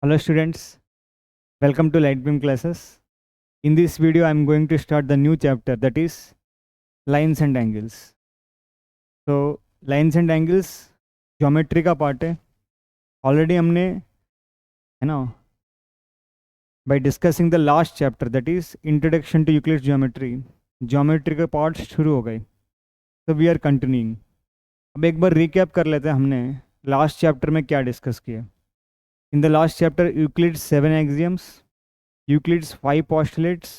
Hello students, welcome to Lightbeam classes. In this video I am going to start the new chapter, that is lines and angles. So lines and angles geometry का part है. Already हमने है ना by discussing the last chapter, that is introduction to Euclid's geometry, geometry के part शुरू हो गए. So we are continuing. अब एक बार रिकैप कर लेते हैं हमने लास्ट चैप्टर में क्या डिस्कस किया. In the last chapter Euclid's 7 axioms, Euclid's 5 postulates,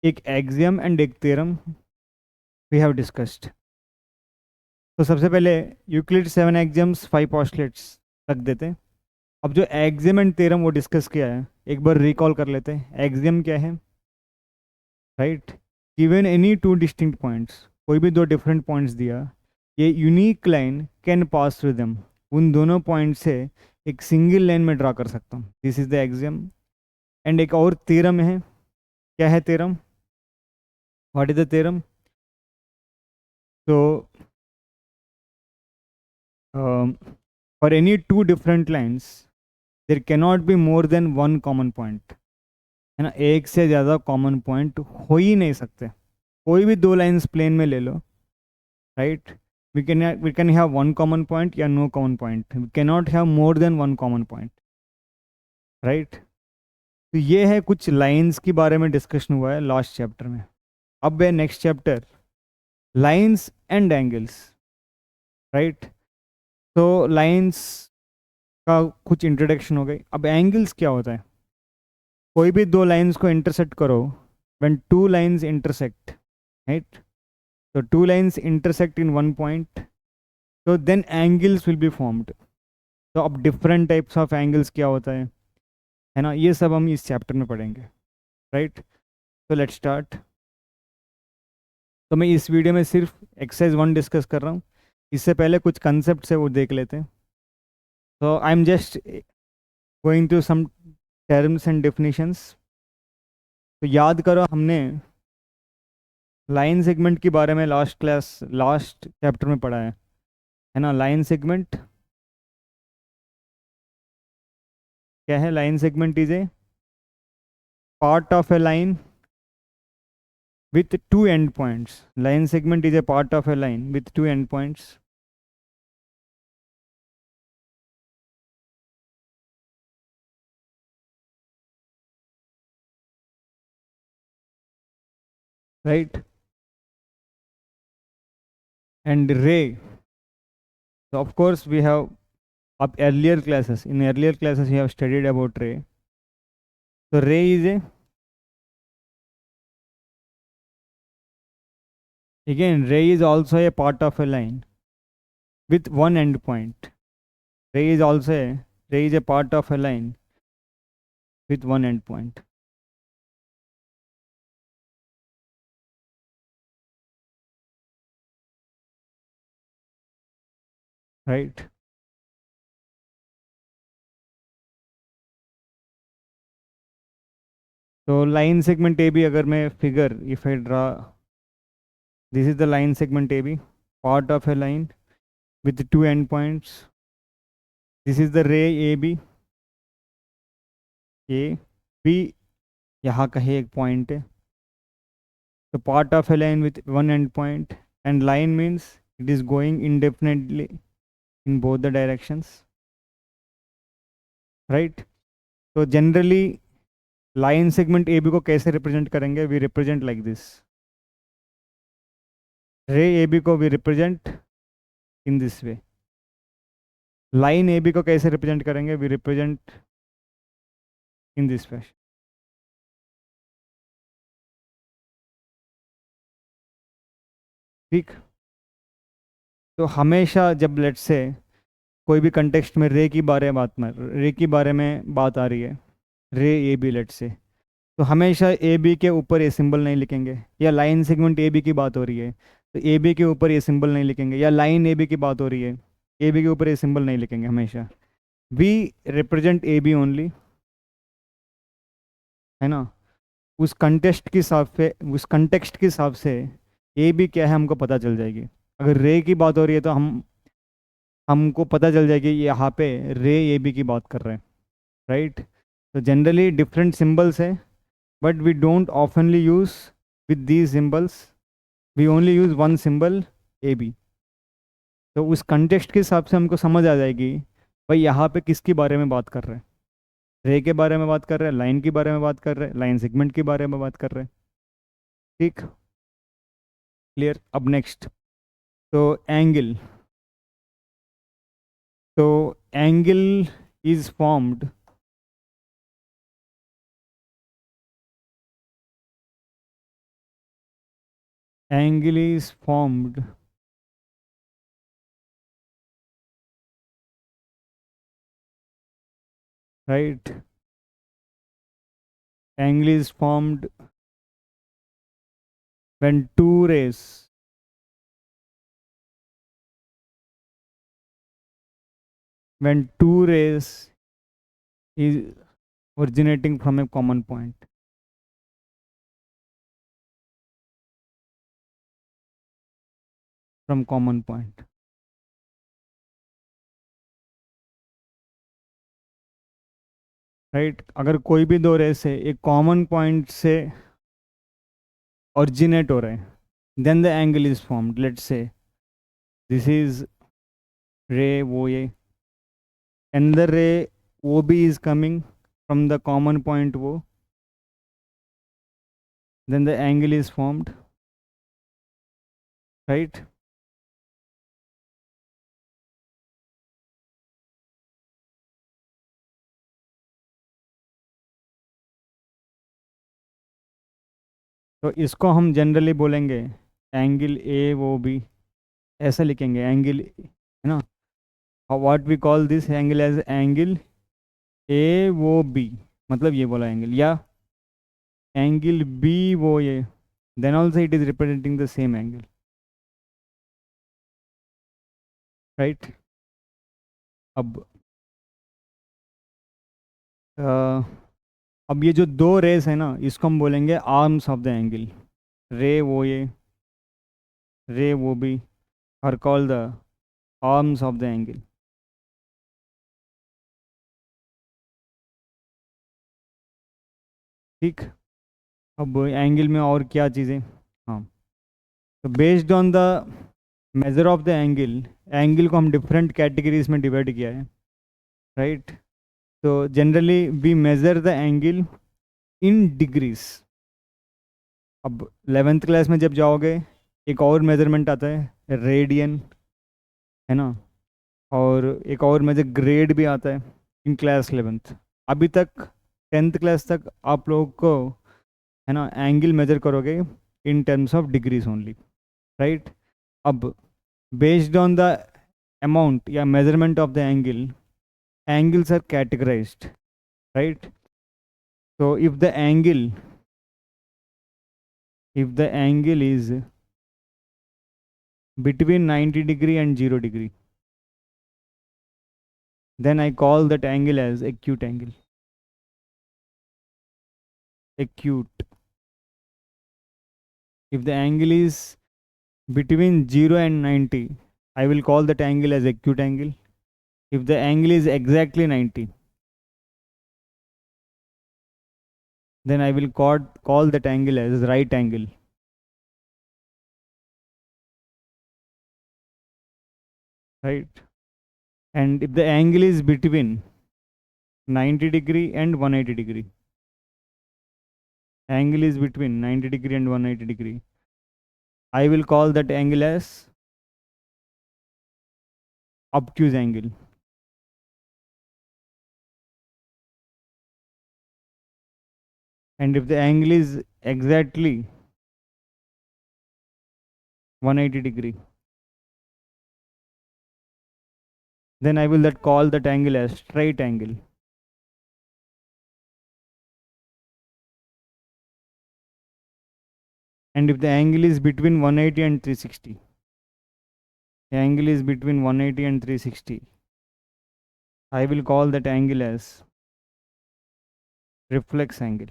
एक एग्जियम एंड एक थ्योरम वी हैव डिस्कस्ड. तो सबसे पहले यूक्लिड 7 एग्जियम्स 5 पोस्टलेट्स रख देते हैं. अब जो एग्जियम एंड थ्योरम वो डिस्कस किया है एक बार रिकॉल कर लेते हैं. एग्जियम क्या है? Right, given any two distinct points, कोई भी दो डिफरेंट पॉइंट्स दिया, ये unique line can pass through them, उन दोनों पॉइंट से एक सिंगल लाइन में ड्रा कर सकता हूँ. This is the axiom. And एक और थ्योरम है. क्या है theorem? What is the theorem? So for any two different lines there cannot be more than one common point, है ना. एक से ज़्यादा कॉमन पॉइंट हो ही नहीं सकते. कोई भी दो लाइंस प्लेन में ले लो, right, we can have one common point या no common point. We cannot have more than one common point, right. तो ये है कुछ लाइंस के बारे में डिस्कशन हुआ है लास्ट चैप्टर में. अब है next chapter lines and angles, right. तो लाइंस का कुछ इंट्रोडक्शन हो गई. अब एंगल्स क्या होता है? कोई भी दो लाइंस को इंटरसेक्ट करो, when two lines intersect, right, तो two lines intersect in one point, तो then angles will be formed. तो अब डिफरेंट टाइप्स ऑफ एंगल्स क्या होता है ना, ये सब हम इस चैप्टर में पढ़ेंगे, राइट. तो लेट्स स्टार्ट. तो मैं इस वीडियो में सिर्फ एक्सरसाइज 1 डिस्कस कर रहा हूँ. इससे पहले कुछ कंसेप्ट है वो देख लेते हैं. तो I am just going to some terms and definitions. तो याद करो हमने लाइन सेगमेंट के बारे में लास्ट चैप्टर में पढ़ा है ना. लाइन सेगमेंट क्या है? Line segment is a part of a line with two endpoints. Line segment is a part of a line with two endpoints. Right? And ray. So of course we have up earlier classes. In earlier classes we have studied about ray. So ray is a, again ray is also a part of a line with one endpoint. Ray is a part of a line with one endpoint. Right? So line segment AB अगर मैं figure, if I draw, this is the line segment AB, part of a line with two endpoints. This is the ray AB. A B यहाँ कहीं एक point है. तो part of a line with one end point, and line means it is going indefinitely in both the directions, right. तो generally line segment A B को कैसे represent करेंगे? We represent like this. Ray A B को we represent in this way. Line A B को कैसे represent करेंगे? We represent in this way. ठीक. तो हमेशा जब लेट से कोई भी कंटेक्स्ट में रे की बारे में बात आ रही है, रे ए बी लेट से, तो हमेशा ए बी के ऊपर ये सिंबल नहीं लिखेंगे. या लाइन सेगमेंट ए बी की बात हो रही है तो ए बी के ऊपर ये सिंबल नहीं लिखेंगे. या लाइन ए बी की बात हो रही है, ए बी के ऊपर ये सिंबल नहीं लिखेंगे. हमेशा we represent A B only, है ना. उस कंटेक्स्ट के हिसाब से ए बी क्या है हमको पता चल जाएगी. अगर रे की बात हो रही है तो हमको पता चल जाएगी यहाँ पे रे ए बी की बात कर रहे हैं. राइट. तो जनरली डिफरेंट सिंबल्स है, but we don't oftenly use with these symbols, we only use one symbol A B. तो उस कंटेक्स्ट के हिसाब से हमको समझ आ जाएगी भाई यहाँ पे किसके बारे में बात कर रहे हैं. रे के बारे में बात कर रहे हैं, लाइन के बारे में बात कर रहे हैं, लाइन सेगमेंट के बारे में बात कर रहे हैं. ठीक, क्लियर. अब नेक्स्ट, तो एंगल. तो angle is formed, angle is formed right. Angle is formed when two rays is originating from a common point. From common point. Right. अगर कोई भी दो रेस है एक कॉमन पॉइंट से ओरिजिनेट हो रहे हैं, then the angle is formed. Let's say this is ray वो ये, another ray OB is coming from the common point O, then the angle is formed, right. तो इसको हम जनरली बोलेंगे एंगल ए वो बी, ऐसा लिखेंगे एंगल, है ना. What we call this angle as angle A वो बी, मतलब ये बोला एंगल, या एंगल बी वो ये, then also it is representing the same angle, right. अब अब ये जो दो रेस है ना इसको हम बोलेंगे आर्म्स ऑफ द एंगल. रे वो ये, रे वो B are called the arms of the angle. ठीक. अब एंगल में और क्या चीज़ें, हाँ. तो based on the measure of the angle, angle को हम डिफरेंट कैटेगरीज में डिवाइड किया है, राइट. तो generally we measure the angle in degrees. अब 11th क्लास में जब जाओगे एक और मेजरमेंट आता है रेडियन, है ना, और एक और मेजर ग्रेड भी आता है इन क्लास 11th. अभी तक 10th क्लास तक आप लोगों को, है ना, एंगल मेजर करोगे in terms of degrees only, right. अब based on the amount या measurement of the angle, angles are categorized, right. So if the angle is between 90 degree and 0 degree, then I call that angle as acute angle. Acute. If the angle is between 0 and 90, I will call that angle as acute angle. If the angle is exactly 90, then I will call that angle as right angle. Right. And if the angle is between 90 degree and 180 degree, angle is between 90 degree and 180 degree, I will call that angle as obtuse angle. And if the angle is exactly 180 degree, then I will call that angle as straight angle. And if the angle is between 180 and 360, the angle is between 180 and 360, I will call that angle as reflex angle.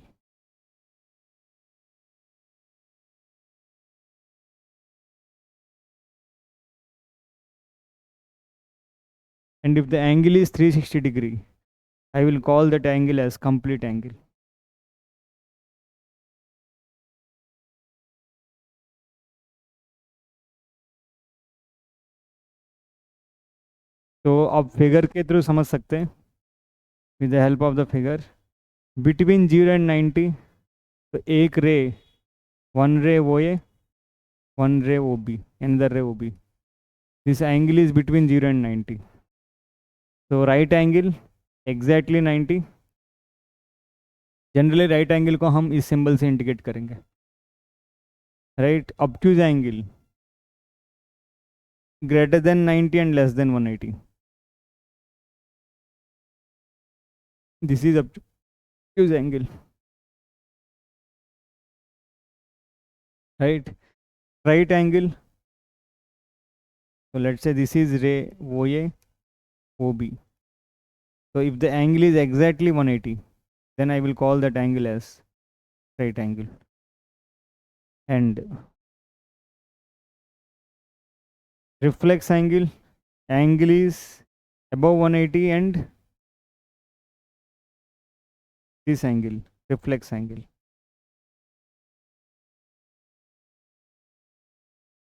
And if the angle is 360 degree, I will call that angle as complete angle. तो अब figure के through समझ सकते हैं with the help of the figure between 0 and 90. तो एक रे, one रे वो ये, one ray O B, another ray O B. This angle is between 0 and 90. So right angle exactly 90. Generally right angle को हम इस सिंबल से इंडिकेट करेंगे. Right, obtuse angle greater than 90 and less than 180. This is obtuse angle. Right angle, so let's say this is ray OA OB. So if the angle is exactly 180, then I will call that angle as right angle. And reflex angle is above 180, and this angle, reflex angle.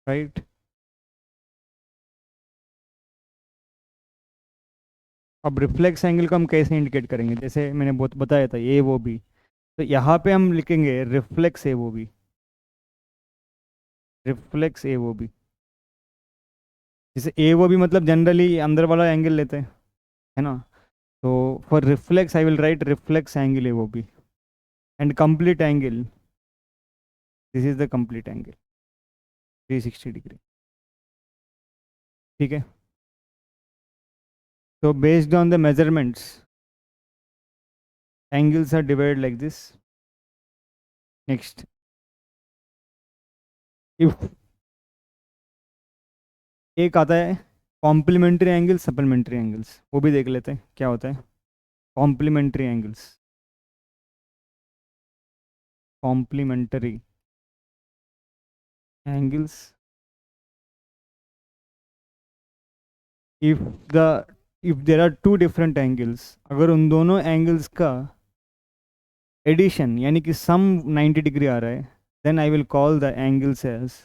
Right. अब reflex angle को हम कैसे indicate करेंगे, जैसे मैंने बहुत बताया था ए वो बी. तो यहाँ पे हम लिखेंगे रिफ्लेक्स ए वो बी, रिफ्लेक्स ए वो बी. जैसे ए वो बी मतलब जनरली अंदर वाला एंगल लेते हैं, है ना. तो for reflex I will write reflex angle A वो B. And complete angle, this is the complete angle 360 degree. ठीक है. So based on the measurements, angles are divided like this. Next, if एक आता है कॉम्प्लीमेंट्री एंगल, सप्लीमेंट्री एंगल्स, वो भी देख लेते हैं क्या होता है. Complementary angles, complementary angles. If the if there are two different angles, अगर उन दोनों एंगल्स का एडिशन यानी कि सम 90 डिग्री आ रहा है, then I will call the angles as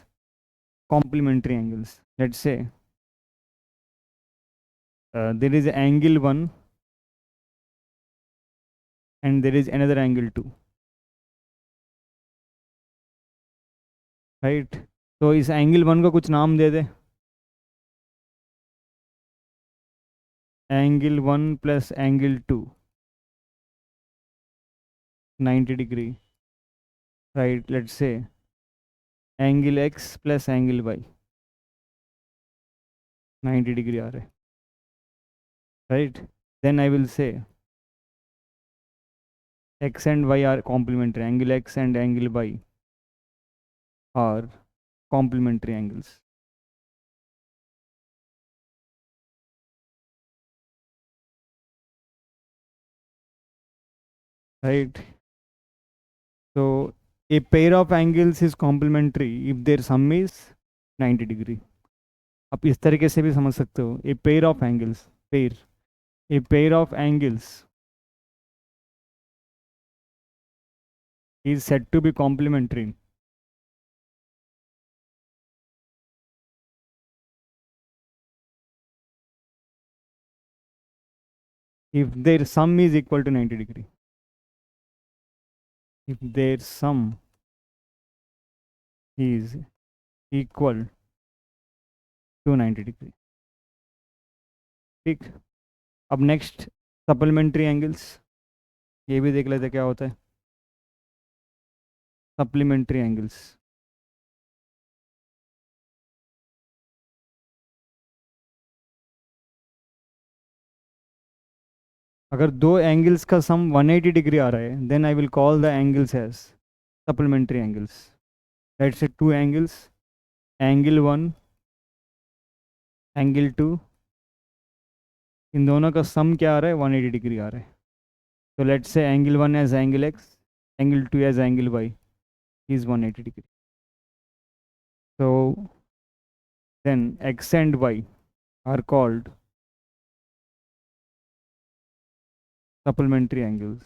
complementary angles. Let's say there is angle 1 and there is another angle 2. Right. तो इस एंगल 1 को कुछ नाम दे दे. Angle 1 plus angle 2 90 degree. Right, let's say angle x plus angle y 90 degree आ रहे. Right, then I will say x and y are complementary. Angle x and angle y are complementary angles. Right. So a pair of angles is complementary if their sum is 90 degree. आप इस तरीके से भी समझ सकते हो. A pair of angles, a pair of angles is said to be complementary if their sum is equal to 90 degree. If their sum is equal to 90 degree. ठीक. अब नेक्स्ट सप्लीमेंट्री एंगल्स, ये भी देख लेते क्या होता है. सप्लीमेंट्री एंगल्स, अगर दो एंगल्स का सम 180 डिग्री आ रहा है, then I will call the angles as supplementary angles. Let's say two angles, angle 1 angle 2, इन दोनों का सम क्या आ रहा है, 180 डिग्री आ रहा है. तो let's say angle 1 as angle x, angle 2 as angle y is 180 degree. So then x and y are called supplementary angles,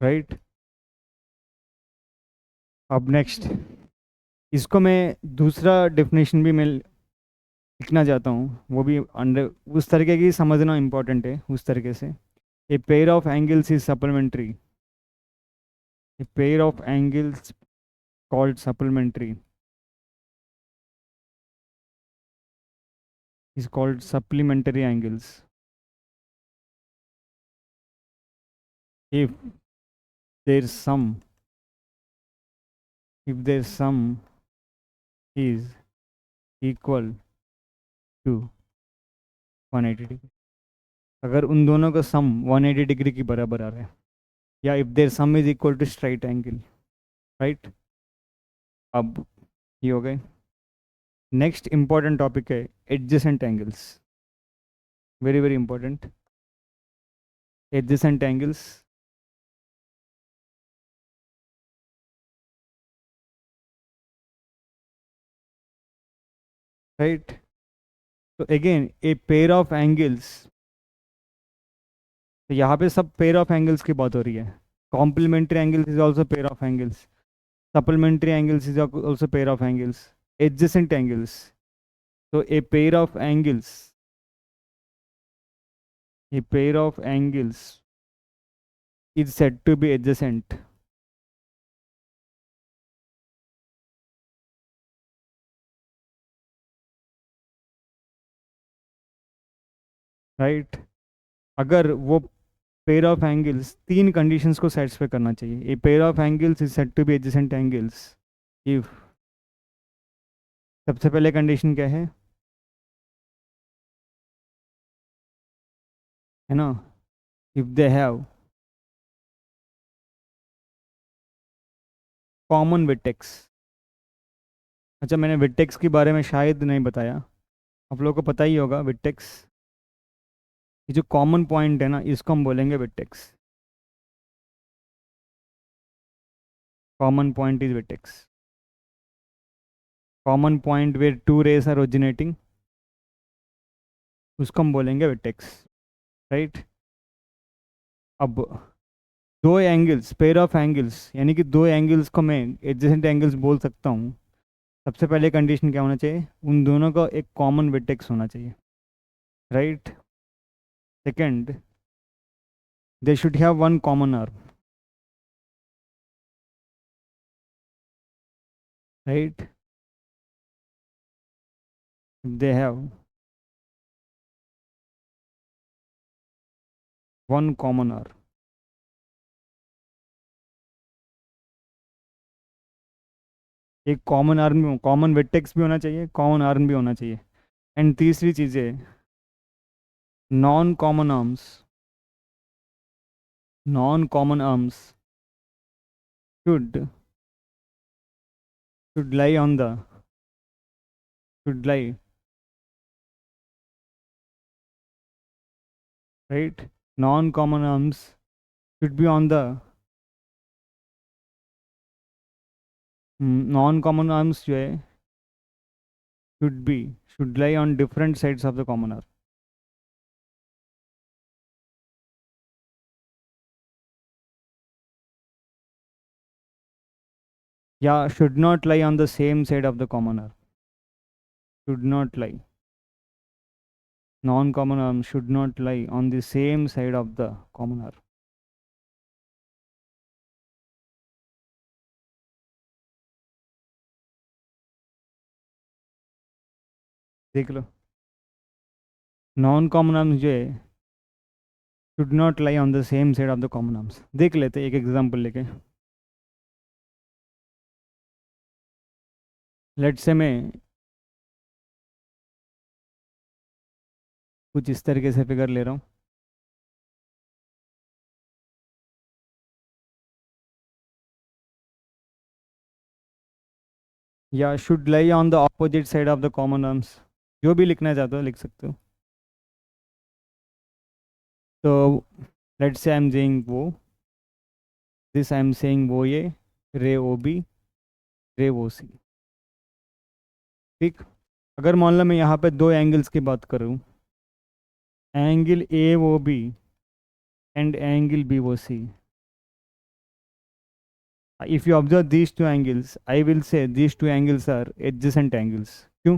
right? अब नेक्स्ट, इसको मैं दूसरा डेफिनेशन भी मैं लिखना चाहता हूँ, वो भी अंडर उस तरीके की समझना इंपॉर्टेंट है, उस तरीके से। ए pair of angles is supplementary, A pair of angles called supplementary is called supplementary angles if their sum if their sum is equal to 180 degree, अगर उन दोनों का सम 180 डिग्री की बराबर आ रहा है, या if their sum is equal to straight angle, right. अब ये हो गए। नेक्स्ट इंपॉर्टेंट टॉपिक है adjacent angles, very very important. Adjacent angles, right. तो again a pair of angles, तो यहाँ पे सब पेयर ऑफ एंगल्स की बात हो रही है। Complementary angles is also pair of angles, supplementary angles is also pair of angles, adjacent angles. So a pair of angles is said to be adjacent, right? अगर वो pair of angles तीन conditions को satisfy करना चाहिए। a pair of angles is said to be adjacent angles if, सबसे पहले condition क्या है ना, if they have common vertex। अच्छा, मैंने vertex के बारे में शायद नहीं बताया, आप लोगों को पता ही होगा vertex, ये जो कॉमन पॉइंट है ना, इसको हम बोलेंगे vertex। Common point is vertex, common point where two rays are originating, उसको हम बोलेंगे vertex, राइट। अब दो एंगल्स, पेयर ऑफ एंगल्स, यानी कि दो एंगल्स को मैं एडजेसेंट एंगल्स बोल सकता हूँ। सबसे पहले कंडीशन क्या होना चाहिए, उन दोनों का एक कॉमन vertex होना चाहिए, right. Second, they should have one common arm, right. They have one common arm, एक कॉमन आर्म, कॉमन vertex भी होना चाहिए, कॉमन आर्म भी होना चाहिए। एंड तीसरी चीज़ है non common arms, non common arms should should lie on the should lie, right, non-common arms should be on the non-common arms जो है should lie on different sides of the common arm, या should not lie on the same side of the common arm, should not lie, non-common arm should not lie on the same side of the common arm। देख लो, non-common arms जो है should not lie on the same side of the common arms। देख लेते एक example लेके, let's say मैं कुछ इस तरीके से फिगर ले रहा हूँ, या should lie on the opposite side of the common arms, जो भी लिखना चाहते हो लिख सकते हो। तो लेट्स से आई एम सेइंग वो, दिस आई एम सेइंग वो, ये रे ओ बी, रे ओ सी, ठीक। अगर मान लो मैं यहाँ पे दो एंगल्स की बात करूँ, angle A O B and angle B O C, if you observe these two angles, I will say these two angles are adjacent angles. क्यों?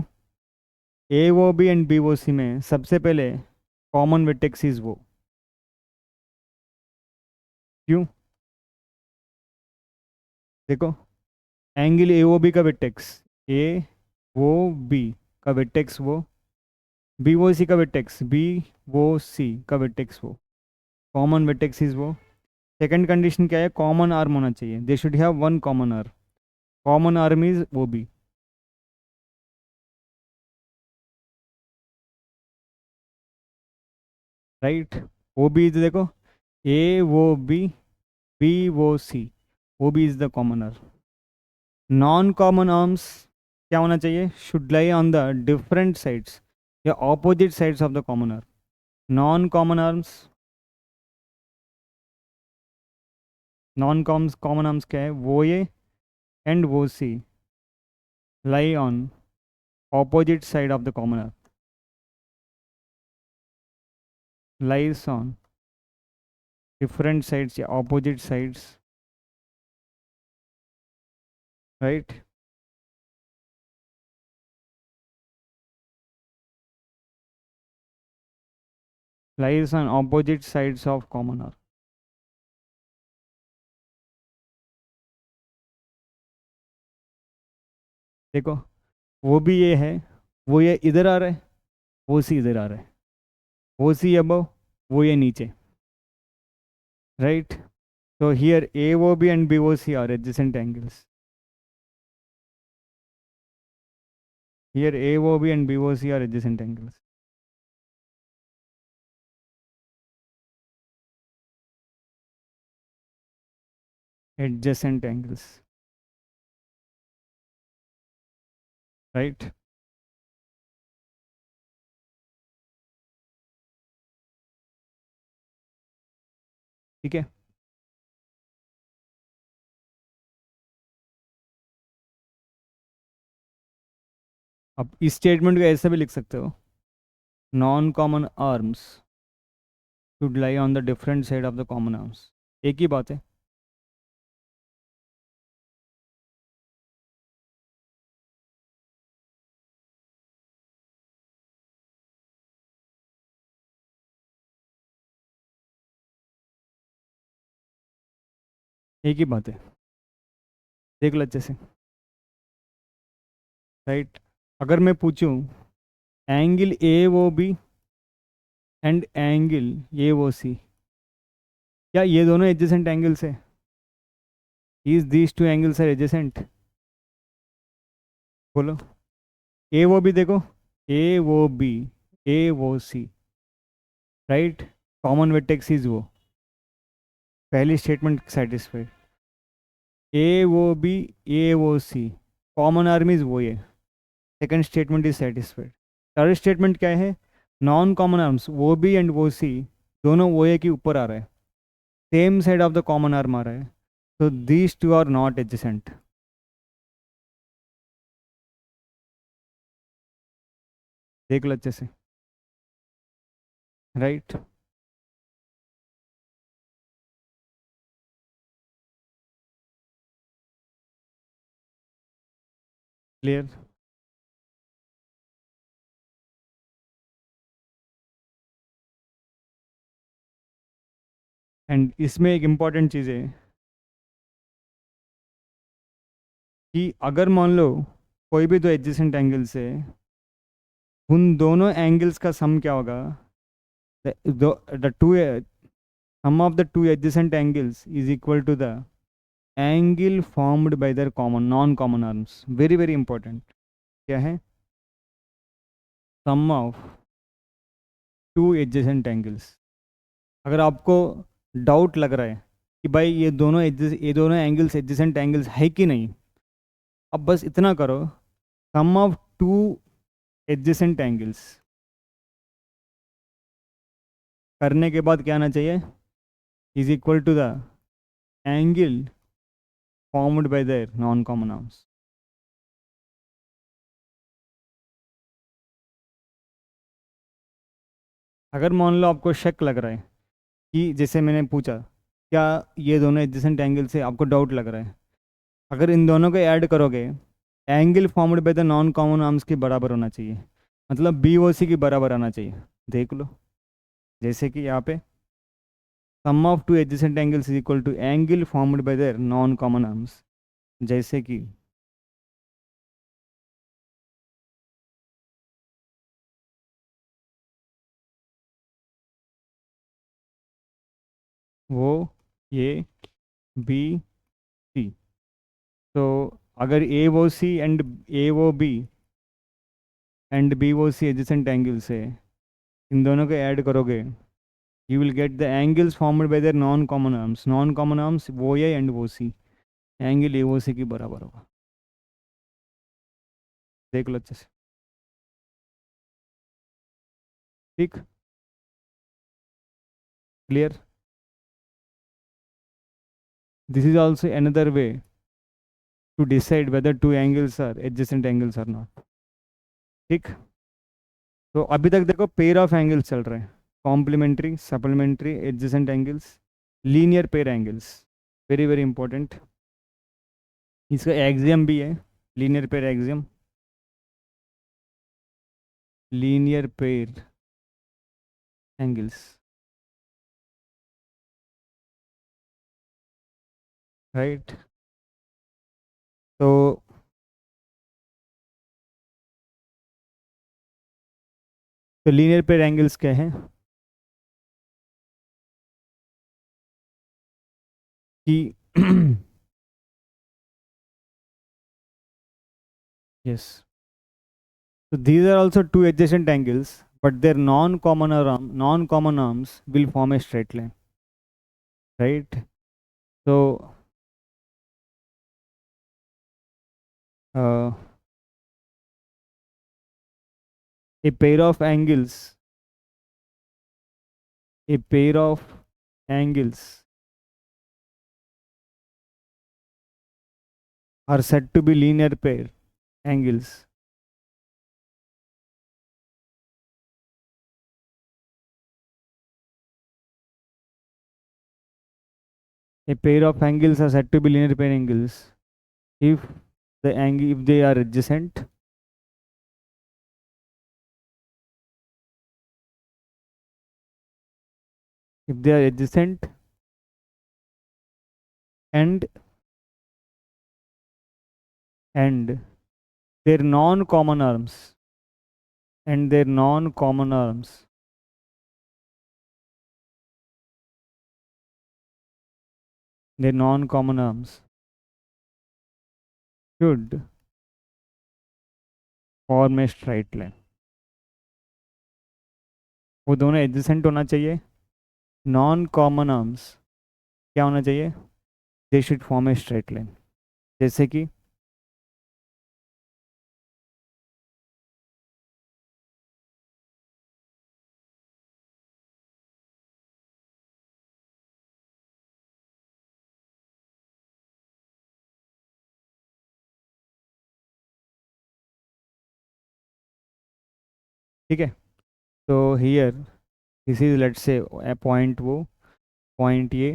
AOB एंड BOC में सबसे पहले कॉमन वर्टेक्स इज वो। क्यों? देखो, angle AOB का vertex, AOB का vertex O, BOC का vertex, BOC का vertex O, common vertex is O. Second condition क्या है? कॉमन आर्म होना चाहिए, they should have one common arm, common arm is OB, right. OB is, देखो, AOB BOC, OB is the common arm. Non common arms क्या होना चाहिए? Should lie on the different sides या opposite sides of the common arm. Non common arms, non common arms क्या है? O A and O C lie on opposite side of the common arm, lies on different sides या opposite sides, right. Lies on opposite sides of common arm. देखो, वो भी ये है, वो ये इधर आ रहा है, वो सी इधर आ रहा है, वो सी अबव, वो ये नीचे, right. So here AOB and BOC are adjacent angles. Here AOB and BOC are adjacent angles. Adjacent angles, right? ठीक है। अब इस स्टेटमेंट को ऐसे भी लिख सकते हो, non common arms should lie on the different side of the common arms. एक ही बात है। एक ही बात है, देख लो अच्छे से, राइट। अगर मैं पूछूं angle AOB and angle AOC, क्या ये दोनों एडजेसेंट एंगल्स है? Is these two angles are adjacent? बोलो। AOB देखो, AOB AOC, right, common vertex is वो, पहली statement satisfied. AOB AOC common arm is वो ये, second statement is satisfied. Third statement क्या है? Non common arms OB and OC दोनों वो ए के ऊपर आ रहा है, same side of the common arm आ रहा है, तो these two are not adjacent. देख लो अच्छे से, राइट। क्लियर। एंड इसमें एक इम्पॉर्टेंट चीज़ है कि अगर मान लो कोई भी दो एडजेसेंट एंगल्स है, उन दोनों एंगल्स का सम क्या होगा? The two sum of the two adjacent angles is equal to the angle formed by their common non common arms. Very very important. क्या है? sum of two adjacent angles. अगर आपको डाउट लग रहा है कि भाई ये दोनों एंगल्स एडजेसेंट एंगल्स है कि नहीं, अब बस इतना करो, sum of two adjacent angles करने के बाद क्या आना चाहिए? Is equal to the angle formed by their non common arms. अगर मान लो आपको शक लग रहा है कि जैसे मैंने पूछा क्या ये दोनों एडजेसेंट एंगल से, आपको डाउट लग रहा है, अगर इन दोनों को ऐड करोगे angle formed by the non common arms के बराबर होना चाहिए, मतलब बी ओ सी के बराबर आना चाहिए। देख लो, जैसे कि यहाँ पे sum of two adjacent angles is equal to angle formed by their non common arms, जैसे कि वो ये बी सी। तो अगर A O C and A O B and B O C adjacent angles है, इन दोनों को ऐड करोगे you will get the angles formed by their non common arms, non common arms O A and O C, angle A O सी के बराबर होगा। देख लो अच्छे से। ठीक, clear. This is also another way to decide whether two angles are adjacent angles or not. ठीक, तो अभी तक देखो पेयर ऑफ एंगल्स चल रहे हैं, complementary, supplementary, adjacent angles, linear pair angles, very very important. इसका एग्जियम भी है, linear pair axiom, linear pair angles, right. तो लीनियर पेयर एंगल्स क्या है कि yes, so these are also two adjacent angles, but their non-common arms will form a straight line, right? So uh, a pair of angles, a pair of angles are said to be linear pair angles. A pair of angles are said to be linear pair angles if if they are adjacent, if they are adjacent and and their non-common arms and their non-common arms their non-common arms should form a straight line. वो दोनों adjacent होना चाहिए, non common arms क्या होना चाहिए, they should form a straight line, जैसे कि ठीक है। तो here this is let's say point, O point ये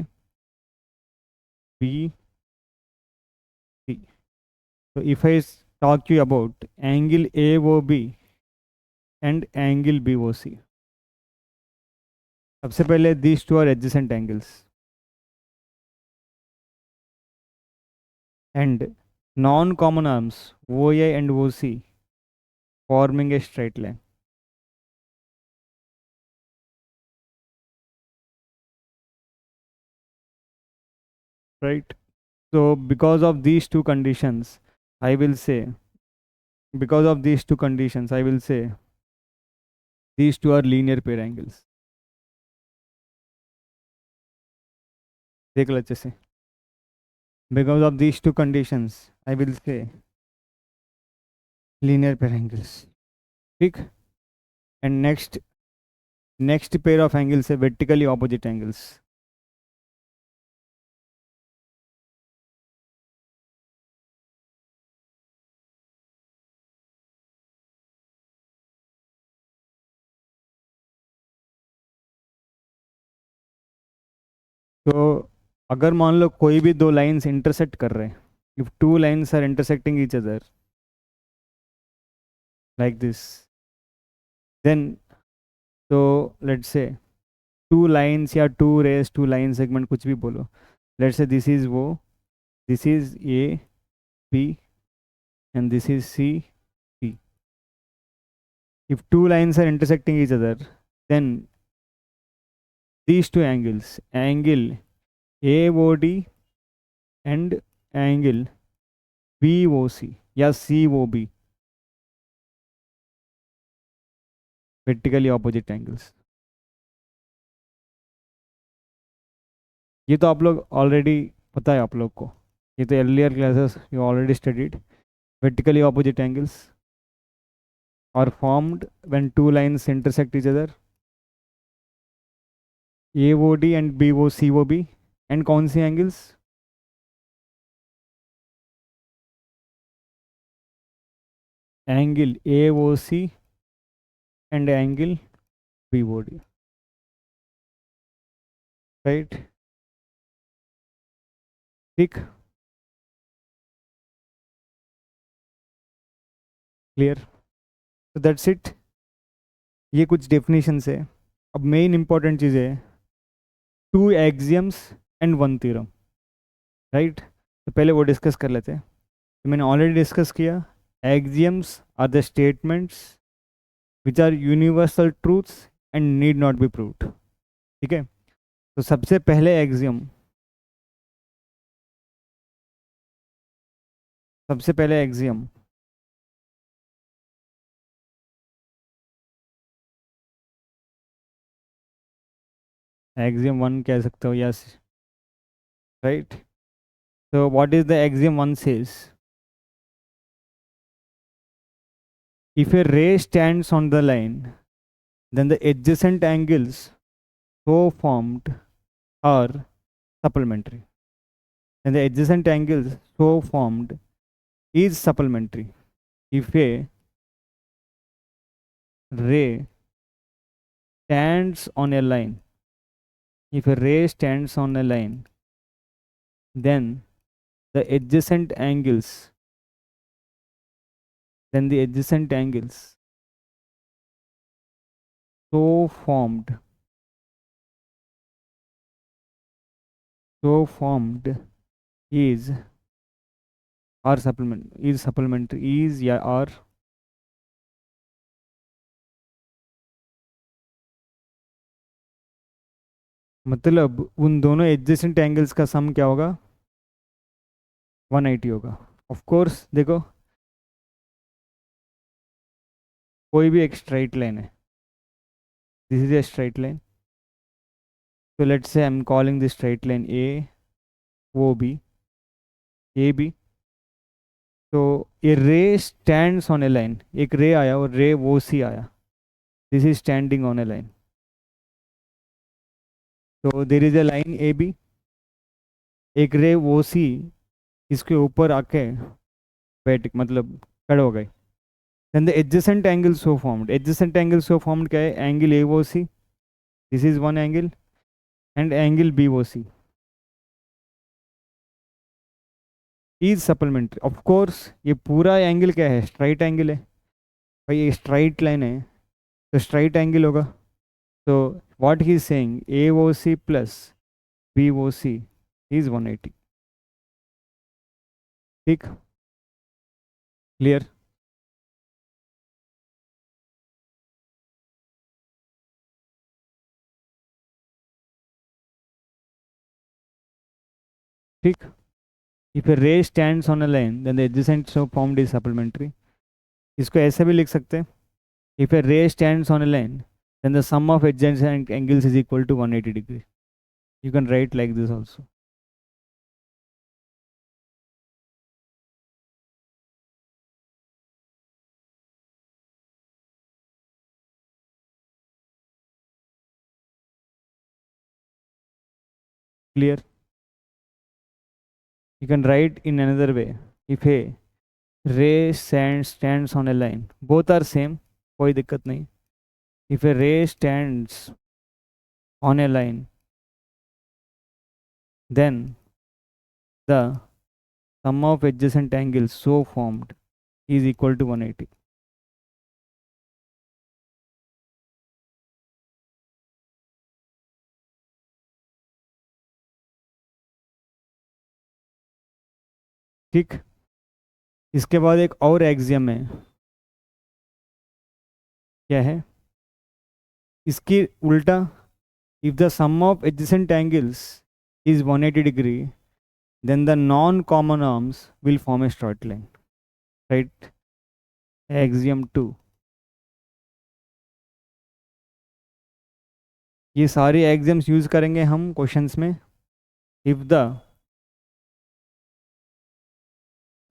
बी सी। तो if I talk you about angle A O B and angle B O C, सबसे पहले these two are adjacent angles and non common arms O A and O C forming a straight line, right? So I will say, because of these two conditions, I will say these two are linear pair angles. देख लो अच्छे से, because of these two conditions, I will say linear pair angles. ठीक, and next pair of angles है vertically opposite angles. तो अगर मान लो कोई भी दो लाइंस इंटरसेक्ट कर रहे हैं, if two lines are intersecting each other like this, then तो लेट्स से टू लाइंस या two rays two line segment कुछ भी बोलो, लेट्स से दिस इज वो, this is A B and this is C P. If two lines are intersecting each other, then these two angles, angle AOD and angle BOC या COB, vertically opposite angles. ये तो आप लोग already पता है आप लोग को, ये तो earlier classes you already studied. Vertically opposite angles are formed when two lines intersect each other, AOD and BOCOB. and कौन सी angles? Angle AOC and angle BOD, right? ठीक, क्लियर, तो दैट्स इट। ये कुछ डेफिनेशंस है। अब main important चीज़ है two axioms and one theorem, right? तो पहले वो डिस्कस कर लेते हैं। तो मैंने ऑलरेडी डिस्कस किया, axioms are the statements which are universal truths and need not be proved, ठीक है? तो सबसे पहले एक्सियम, सबसे पहले एक्सियम एक्सियम वन कह सकते हो, यस, राइट? तो what is the axiom one says? If a ray stands on the line, then the adjacent angles so formed are supplementary. And the adjacent angles so formed is supplementary. If a ray stands on a line, if a ray stands on a line, then the adjacent angles, then the adjacent angles so formed is are supplementary is या are मतलब उन दोनों adjacent angles का सम क्या होगा? 180 होगा। Of course देखो, कोई भी एक स्ट्राइट लाइन है, this is a straight line, so let's say I'm calling this straight line A O B A B। तो a ray stands on a line, एक रे आया और रे वो सी आया, this is standing on a line. तो there is a line A B, एक ray O सी इसके ऊपर आके बैठ मतलब खड़े हो गए। Then the adjacent angle so formed, adjacent angle so formed क्या है? Angle A O C, this is one angle, and angle B O C is supplementary. Of course ये पूरा एंगल क्या है? स्ट्राइट एंगल है भाई, ये स्ट्राइट लाइन है तो स्ट्राइट एंगल होगा। तो what he is saying, A O C plus B O C is 180, ठीक, क्लियर? ठीक, if a ray stands on a line then the adjacent so formed is supplementary. इसको ऐसे भी लिख सकते हैं, if a ray stands on a line then the sum of adjacent angles is equal to 180 degree. You can write like this also. Clear? You can write in another way. If a ray stands on a line, both are same, कोई दिक्कत नहीं। If a ray stands on a line then the sum of adjacent angles so formed is equal to 180. ठीक, इसके बाद एक और axiom है, क्या है इसकी उल्टा, if the sum of adjacent angles is 180 degree, then the non-common arms will form a straight line, right? Axiom 2. ये सारे एक्सियम्स यूज करेंगे हम क्वेश्चंस में. if the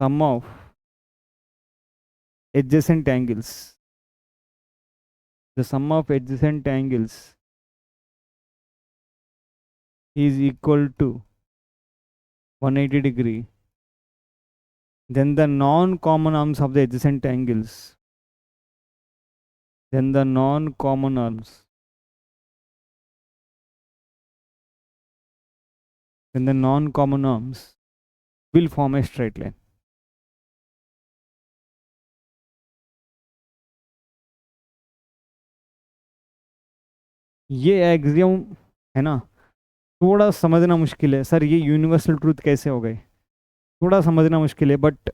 sum of adjacent angles, the sum of adjacent angles is equal to 180 degree, then the non-common arms of the adjacent angles, then the non-common arms, then the non-common arms will form a straight line. ये axiom है ना, थोड़ा समझना मुश्किल है. Sir ये universal truth कैसे हो गए, थोड़ा समझना मुश्किल है, बट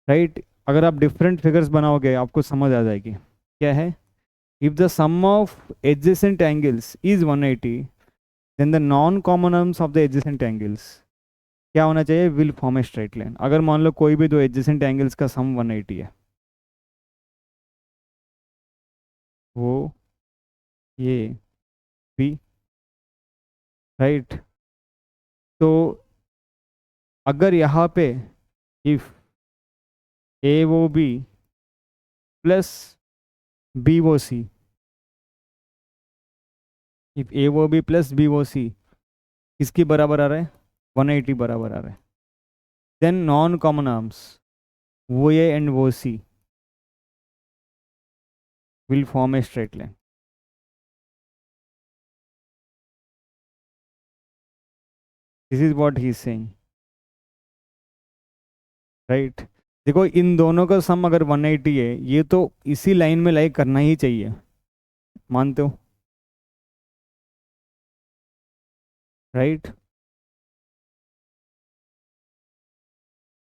राइट, अगर आप डिफरेंट फिगर्स बनाओगे आपको समझ आ जाएगी. क्या है, if the sum of adjacent angles is 180, then the non common arms of the adjacent angles क्या होना चाहिए, will form a straight line. अगर मान लो कोई भी दो एडजेसेंट एंगल्स का सम 180 है, वो ये भी, राइट. तो अगर यहाँ पे if A O B plus B O C, if A O B plus B O C किसकी बराबर आ रहा है, 180 बराबर आ रहा है, then non common arms O A and O C will form a straight line. This is what he is saying, right. देखो इन दोनों का सम अगर 180 है, ये तो इसी लाइन में लाई करना ही चाहिए, मानते हो, राइट.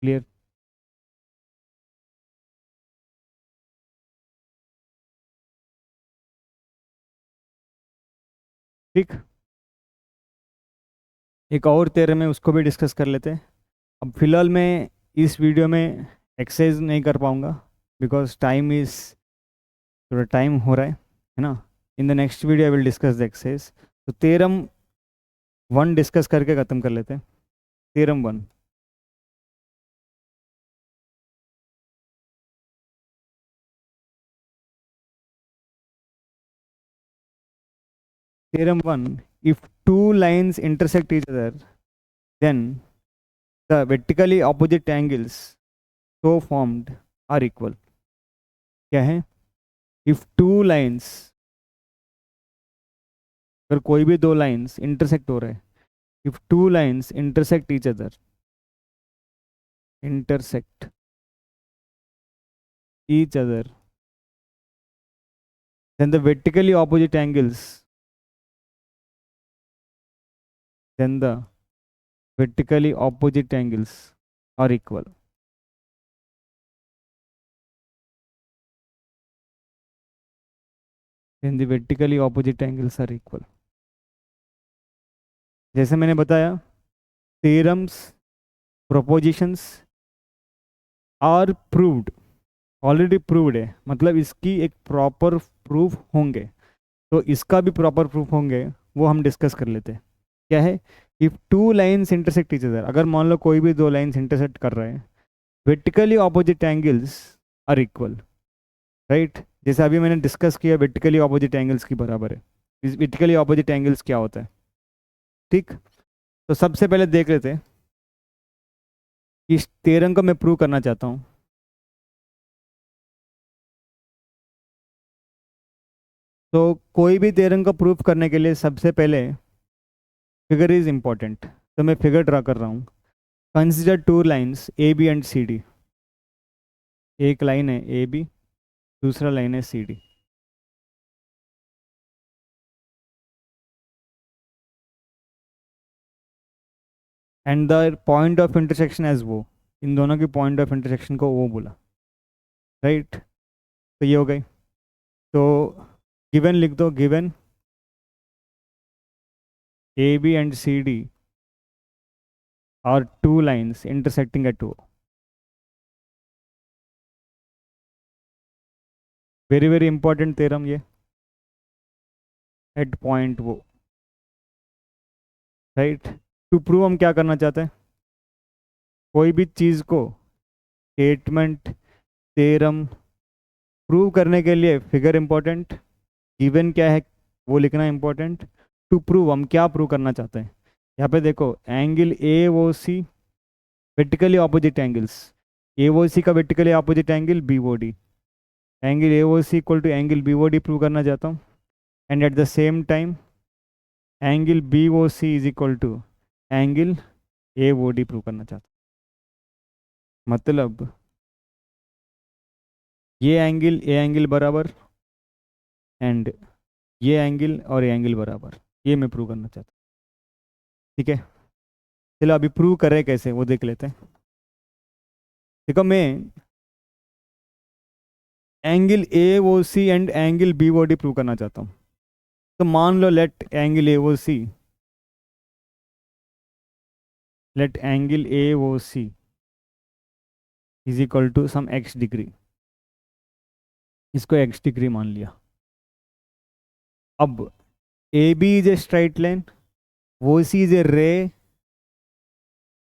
क्लियर. ठीक, एक और थ्योरम है उसको भी डिस्कस कर लेते हैं. अब फिलहाल मैं इस वीडियो में एक्सरसाइज नहीं कर पाऊँगा, बिकॉज टाइम इज़, थोड़ा टाइम हो रहा है ना. In the next video I will discuss the exercise. तो थ्योरम 1 डिस्कस करके ख़त्म कर लेते हैं. Theorem 1, theorem 1, if two lines intersect each other, then the vertically opposite angles so formed are equal. क्या है, if two lines, अगर कोई भी दो लाइंस इंटरसेक्ट हो रहे हैं, if two lines intersect each other, intersect each other, then the vertically opposite angles, then the vertically opposite angles are equal. Then the vertically opposite angles are equal. जैसे मैंने बताया, theorems, propositions are proved, already proved है, मतलब इसकी एक proper proof होंगे. तो इसका भी प्रॉपर प्रूफ होंगे, वो हम डिस्कस कर लेते हैं. क्या है, if two lines intersect each other, अगर मान लो कोई भी दो लाइन्स इंटरसेक्ट कर रहे हैं, vertically opposite angles are equal, right. जैसे अभी मैंने डिस्कस किया वर्टिकली ऑपोजिट एंगल्स की बराबर है. इस वर्टिकली ऑपोजिट एंगल्स क्या होता है, ठीक. तो सबसे पहले देख लेते हैं, इस थ्योरम को मैं प्रूव करना चाहता हूँ. तो कोई भी थ्योरम को प्रूफ करने के लिए सबसे पहले फिगर इज इम्पॉर्टेंट, तो मैं फिगर ड्रा कर रहा हूँ। Consider two lines A B and C D. एक लाइन है ए बी, दूसरा लाइन है C D. And the point of intersection as वो, इन दोनों की पॉइंट ऑफ इंटरसेक्शन को वो बोला, राइट। तो ये हो गई। तो गिवन लिख दो, given A B and C D are two lines intersecting at O. Very very important theorem ये, एट पॉइंट वो, राइट। टू प्रूव हम क्या करना चाहते हैं, कोई भी चीज़ को स्टेटमेंट थ्योरम प्रूव करने के लिए फिगर इंपॉर्टेंट, गिवन क्या है वो लिखना इंपॉर्टेंट। टू प्रूव हम क्या प्रूव करना चाहते हैं। यहाँ पे देखो angle A O C vertically opposite angles, A O C का vertically opposite angle B O D, angle A O C equal to angle B O D prove करना चाहता हूँ। And at the same time angle B O C is equal to angle A O D prove करना चाहता हूँ। मतलब ये angle बराबर and ये एंगल और ये एंगल बराबर, ये मैं प्रूव करना चाहता हूँ। ठीक है, चलो अभी प्रूव करें कैसे वो देख लेते हैं। देखो मैं angle A O C and angle B O D prove करना चाहता हूँ। तो मान लो let angle A O C, let angle A O C is equal to some X degree, इसको एक्स डिग्री मान लिया। अब A B is a straight line, O C is a ray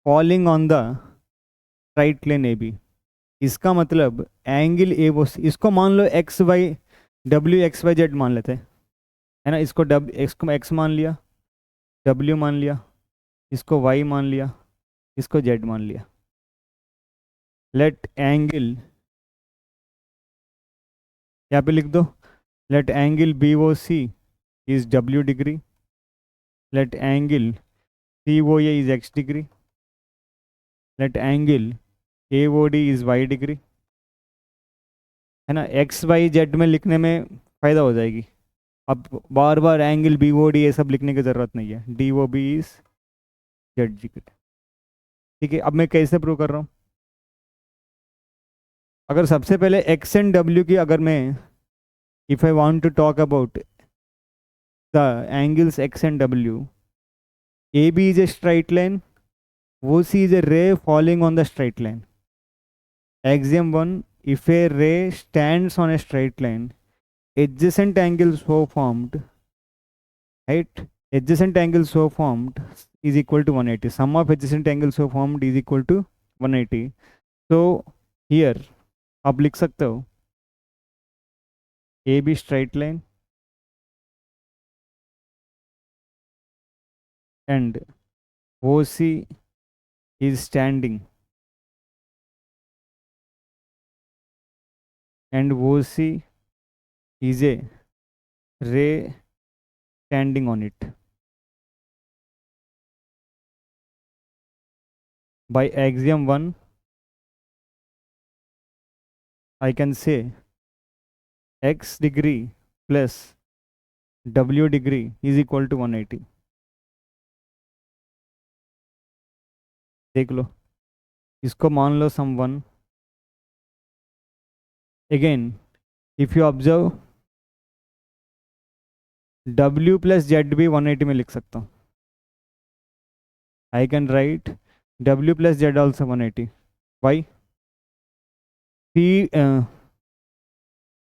falling on the straight line A B. इसका मतलब angle A O, इसको मान लो X Y W x Y Z मान लेते हैं, है ना। इसको एक्स मान लिया, डब्ल्यू मान लिया, इसको वाई मान लिया, इसको जेड मान लिया। लेट एंगल, यहाँ पे लिख दो, let angle B O C is W degree, let angle C O A is X degree, let angle A O D is Y degree, है ना। एक्स वाई जेड में लिखने में फ़ायदा हो जाएगी। अब बार बार एंगल बी ओ डी ये सब लिखने की ज़रूरत नहीं है, D O B is Z degree. ठीक है, अब मैं कैसे प्रूव कर रहा हूँ। अगर सबसे पहले एक्स एंड डब्ल्यू की, अगर मैं if I want to talk about the angles X and W, A B is a straight line, O C is a ray falling on the straight line. Axiom 1, if a ray stands on a straight line, adjacent angles so formed, right? Adjacent angles so formed is equal to 180. Sum of adjacent angles so formed is equal to 180. So here आप लिख सकते हो A B straight line and O C is standing, and OC is a ray standing on it. By axiom 1, I can say x degree plus w degree is equal to 180. देख लो, इसको मान लो सम 1। Again, if you observe w plus z भी 180 में लिख सकता हूँ। I can write w plus z also 180. Why?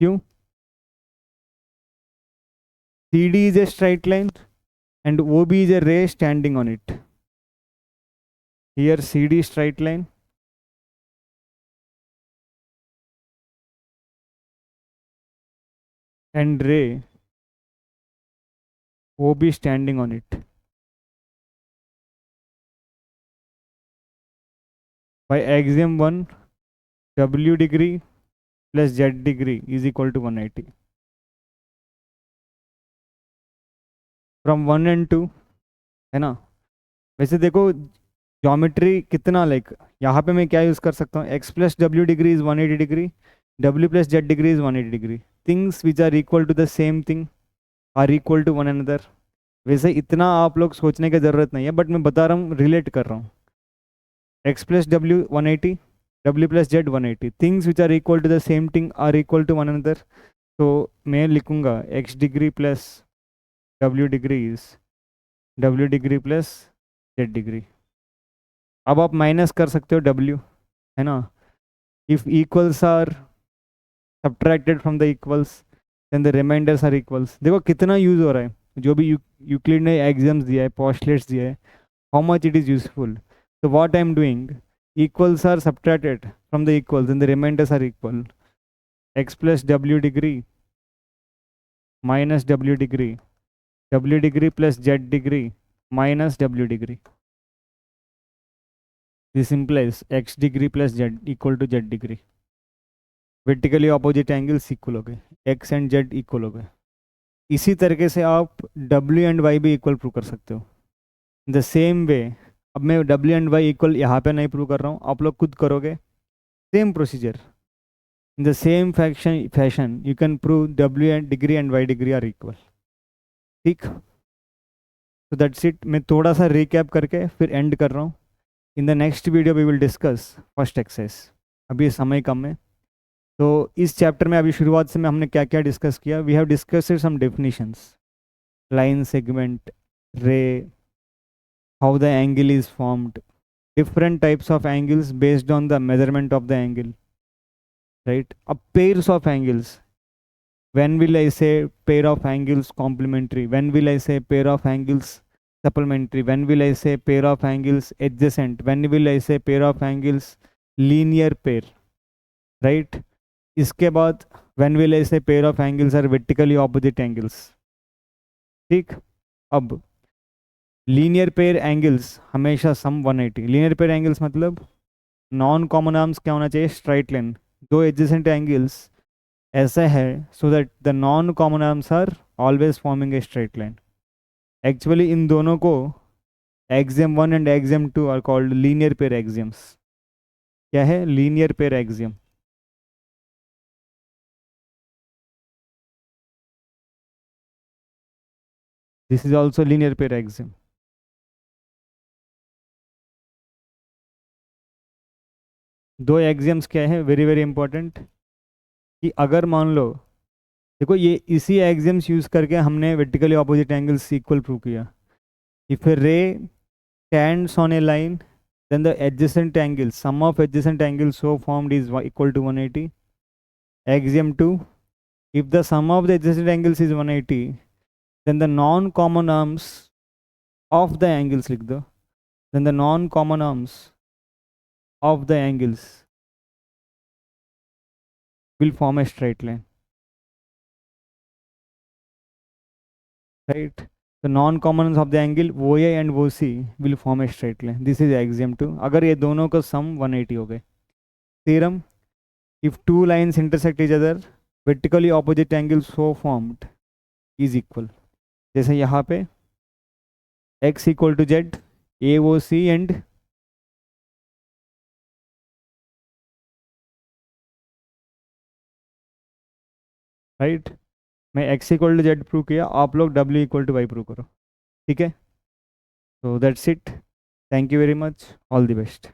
क्यों? CD is a straight line and OB is a ray standing on it. Here CD straight line and ray OB standing on it. By axiom 1, w degree plus z degree is equal to 180. From 1 and 2, है ना, वैसे देखो geometry कितना like यहाँ पे मैं क्या use कर सकता हूँ, X plus W degree is 180 degree, W plus Z degree is 180 degree, things which are equal to the same thing are equal to one another. वैसे इतना आप लोग सोचने की ज़रूरत नहीं है, बट मैं बता रहा हूँ, रिलेट कर रहा हूँ। X plus W 180, W plus Z 180, things which are equal to the same thing are equal to one another. तो मैं लिखूंगा X degree plus W degrees, W degree plus Z degree. अब आप माइनस कर सकते हो डब्ल्यू, है ना। If equals are subtracted from the equals then the remainders are equals. देखो कितना यूज हो रहा है, जो भी यूक्लिड ने एग्जाम्स दिया है, पोस्टलेट्स दिया है, how much it is useful. So what I am doing, equals are subtracted from the equals and the remainders are equal. X plus w degree minus w degree, w degree plus z degree minus w degree. This implies x degree plus z equal to z degree. Vertically opposite angles equal हो गए, x and z equal हो गए। इसी तरीके से आप w and y भी equal prove कर सकते हो। द सेम वे, अब मैं w एंड y इक्वल यहाँ पे नहीं प्रूव कर रहा हूँ, आप लोग खुद करोगे, same procedure. In the same fashion, you can prove w and degree and y degree are equal. ठीक, so that's it। मैं थोड़ा सा recap करके फिर end कर रहा हूँ। In the next video we will discuss first exercise। अभी समय कम है, तो इस चैप्टर में अभी शुरुआत से में हमने क्या क्या डिस्कस किया। We have discussed some definitions, line, segment, ray, how the angle is formed, different types of angles based on the measurement of the angle, right? A pairs of angles, when will I say pair of angles complementary, when will I say pair of angles supplementary, when will I say pair of angles adjacent, when will I say pair of angles linear pair, right? इसके बाद when will I say pair of angles are vertically opposite angles। ठीक, अब linear pair angles हमेशा sum 180। Linear pair angles मतलब non common arms क्या होना चाहिए, straight line. दो एडजेसेंट एंगल्स ऐसा है so that the non common arms are always forming a straight line. Actually इन दोनों को axiom 1 and axiom 2 are called linear pair axioms. क्या है, linear pair axiom. This is also linear pair axiom. दो axioms क्या है, very very important, कि अगर मान लो, देखो ये इसी एक्सियम्स यूज करके हमने vertically opposite angles equal prove किया। इफ ए रे stands on a line, then the adjacent angles, sum of adjacent angles so formed is equal to 180। Axiom 2, if the sum of the adjacent angles is 180, then the non-common arms of the angles लिख दो, then the non-common arms of the angles will form a straight line, right? The non-commons of the angle OA and OC will form a straight line। This is axiom 2। अगर ये दोनों का sum 180 हो गए। Theorem, if two lines intersect each other, vertically opposite angles so formed is equal। जैसे यहाँ पे x equal to Z, A O C and right, मैं x equal to Z prove किया, आप लोग w equal to Y prove करो। ठीक है, so that's it, thank you very much, all the best।